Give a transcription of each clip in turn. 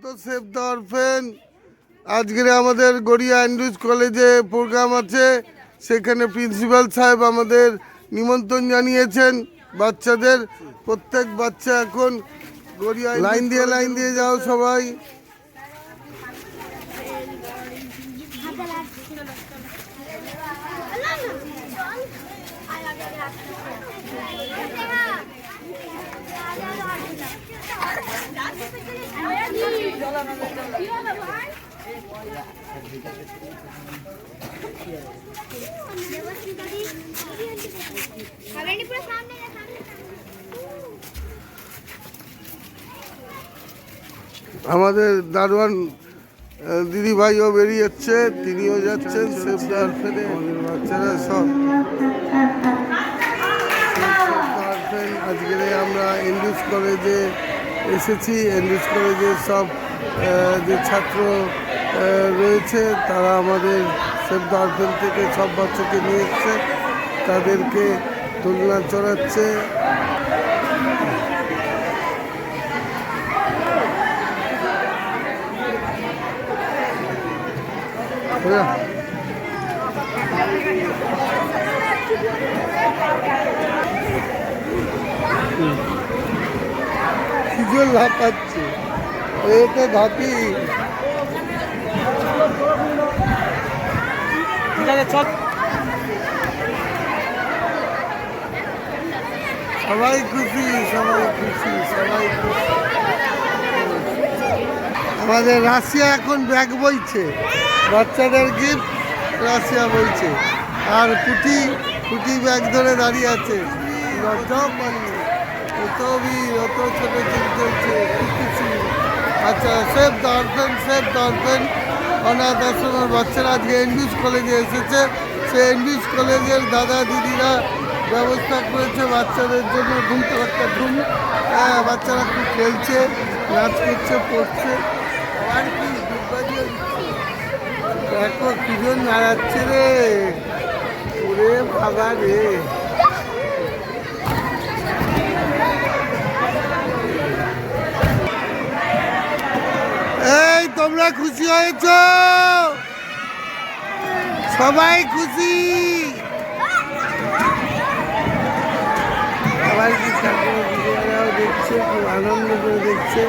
তো save the orphan আজকের আমাদের গড়িয়া অ্যান্ড্রুজ কলেজে প্রোগ্রাম আছে, সেখানে প্রিন্সিপাল সাহেব আমাদের নিমন্ত্রণ জানিয়েছেন বাচ্চাদের। প্রত্যেক বাচ্চা এখন গড়িয়া লাইন দিয়ে যাও সবাই। আমাদের দারোয়ান দিদি ভাইও বেরিয়ে যাচ্ছে, তিনিও যাচ্ছেন সেভ দ্য অরফেনে। আমাদের বাচ্চারা সব আজকে আমরা অ্যান্ড্রুজ কলেজে এসেছি। অ্যান্ড্রুজ কলেজের সব যে ছাত্র রয়েছে তারা আমাদের সেভ দ্য অরফেন থেকে সব বাচ্চাকে নিয়ে এসছে, তাদেরকে দোলনা চড়াচ্ছে। কিজল লাফাচ্ছে, এটা ধাপি। সবাই খুশি, সবাই খুশি, সবাই খুশি। আমাদের রাশিয়া এখন ব্যাগ বইছে, বাচ্চাদের গিফট রাশিয়া বইছে, আর পুটি ব্যাগ ধরে দাঁড়িয়ে আছে। লজ্জাও পাননি, অত ছোট জিনিস চলছে, খুশি। আচ্ছা, save the orphan, save the orphan অনাথ আশ্রমের বাচ্চারা আজকে অ্যান্ড্রুজ কলেজে এসেছে। সে অ্যান্ড্রুজ কলেজের দাদা দিদিরা ব্যবস্থা করেছে বাচ্চাদের জন্য ধুমতে একটা ধুম। বাচ্চারা খুব খেলছে, নাচ করছে, পড়ছে, আর কি দুর্বাজিও দিচ্ছে। দেখো কিজন নাড়াচ্ছে রে, ওরে বাবা রে। এই তোমরা খুশি হয়েছ? সবাই খুশি? সবাই কি ঠাকুরাও দেখছে, খুব আনন্দ করে দেখছে।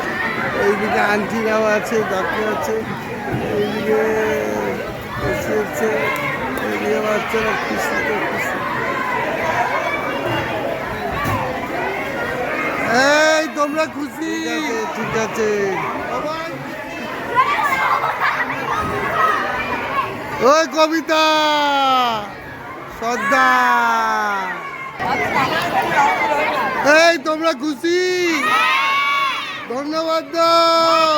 এইদিকে আন্টিরাও আছে, দাদু আছে, এইদিকে এসেছে, এইদিকে বাচ্চারা খুশি তো খুশি। এই তোমরা খুশি? ঠিক আছে। ওই কবিতা, শ্রদ্ধা, এই তোমরা খুশি? ধন্যবাদ দাও।